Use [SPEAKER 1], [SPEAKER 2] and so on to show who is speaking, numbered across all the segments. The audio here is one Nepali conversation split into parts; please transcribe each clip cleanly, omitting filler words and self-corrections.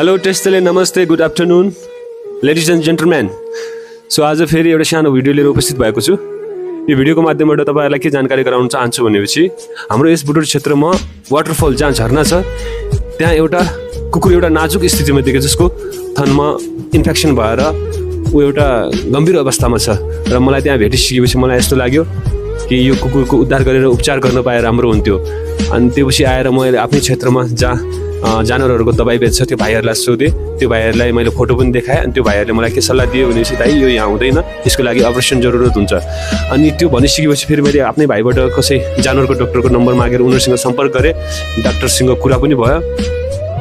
[SPEAKER 1] हेलो टेस्टले नमस्ते good afternoon ladies and gentleman. So आज फेरि एउटा सानो भिडियो लिएर उपस्थित भएको छु। यो भिडियोको माध्यमबाट तपाईँहरूलाई के जानकारी गराउन चाहन्छु भनेपछि हाम्रो यस बुटोल क्षेत्रमा वाटरफल जहाँ झरना छ त्यहाँ एउटा कुकुर एउटा नाजुक स्थितिमा देख्यो जसको थनमा इन्फेक्सन भएर ऊ एउटा गम्भीर अवस्थामा छ र मलाई त्यहाँ भेटिसकेपछि मलाई यस्तो लाग्यो कि यो कुकुरको उद्धार गरेर उपचार गर्न पाए राम्रो हुन्थ्यो। अनि त्योपछि आएर मैले आफ्नै क्षेत्रमा जहाँ जानवरहरूको दबाई बेच्छ त्यो भाइहरूलाई सोधेँ। त्यो भाइहरूलाई मैले फोटो पनि देखाएँ अनि त्यो भाइहरूले मलाई के सल्लाह दियो भनेपछि दाइ यो यहाँ हुँदैन, यसको लागि अपरेसन जरुरत हुन्छ। अनि त्यो भनिसकेपछि फेरि मैले आफ्नै भाइबाट कसै जानवरको डक्टरको नम्बर मागेर उनीहरूसँग सम्पर्क गरेँ। डाक्टरसँग कुरा पनि भयो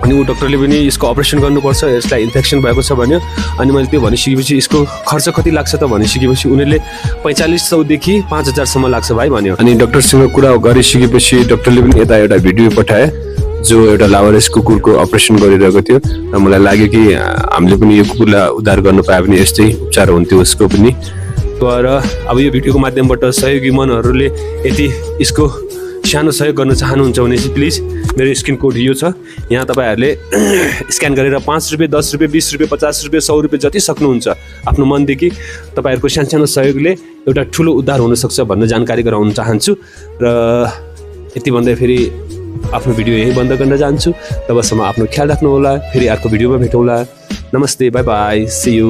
[SPEAKER 1] अनि ऊ डक्टरले पनि यसको अपरेसन गर्नुपर्छ, यसलाई इन्फेक्सन भएको छ भन्यो। अनि मैले त्यो भनिसकेपछि यसको खर्च कति लाग्छ त भनिसकेपछि उनीहरूले 4500 देखि 5000सम्म लाग्छ भाइ भन्यो। अनि डक्टरसँग कुरा गरिसकेपछि डक्टरले पनि यता एउटा भिडियो पठाए जो एउटा लावारिस कुकुरको अपरेसन गरिरहेको थियो र मलाई लाग्यो कि हामीले पनि यो कुकुरलाई उद्धार गर्न पाए पनि यस्तै उपचार हुन्थ्यो उसको पनि। तर अब यो भिडियोको माध्यमबाट सहयोगी मनहरूले यदि यसको सानो सहयोग गर्न चाहनुहुन्छ भने चाहिँ प्लिज मेरो स्क्रिन कोड यो छ, यहाँ तपाईँहरूले स्क्यान गरेर 5 रुपियाँ 10 रुपियाँ 20 रुपियाँ 50 रुपियाँ 100 रुपियाँ जति सक्नुहुन्छ आफ्नो मनदेखि तपाईँहरूको सानो सहयोगले एउटा ठुलो उद्धार हुनसक्छ भन्ने जानकारी गराउन चाहन्छु। र यति भन्दै फेरि आफ्नो भिडियो यही बन्द गर्न चाहन्छु। तबसम्म आफ्नो ख्याल राख्नुहोला, फेरि अर्को भिडियोमा भेटौँला। नमस्ते, बाई बाई, सी यू।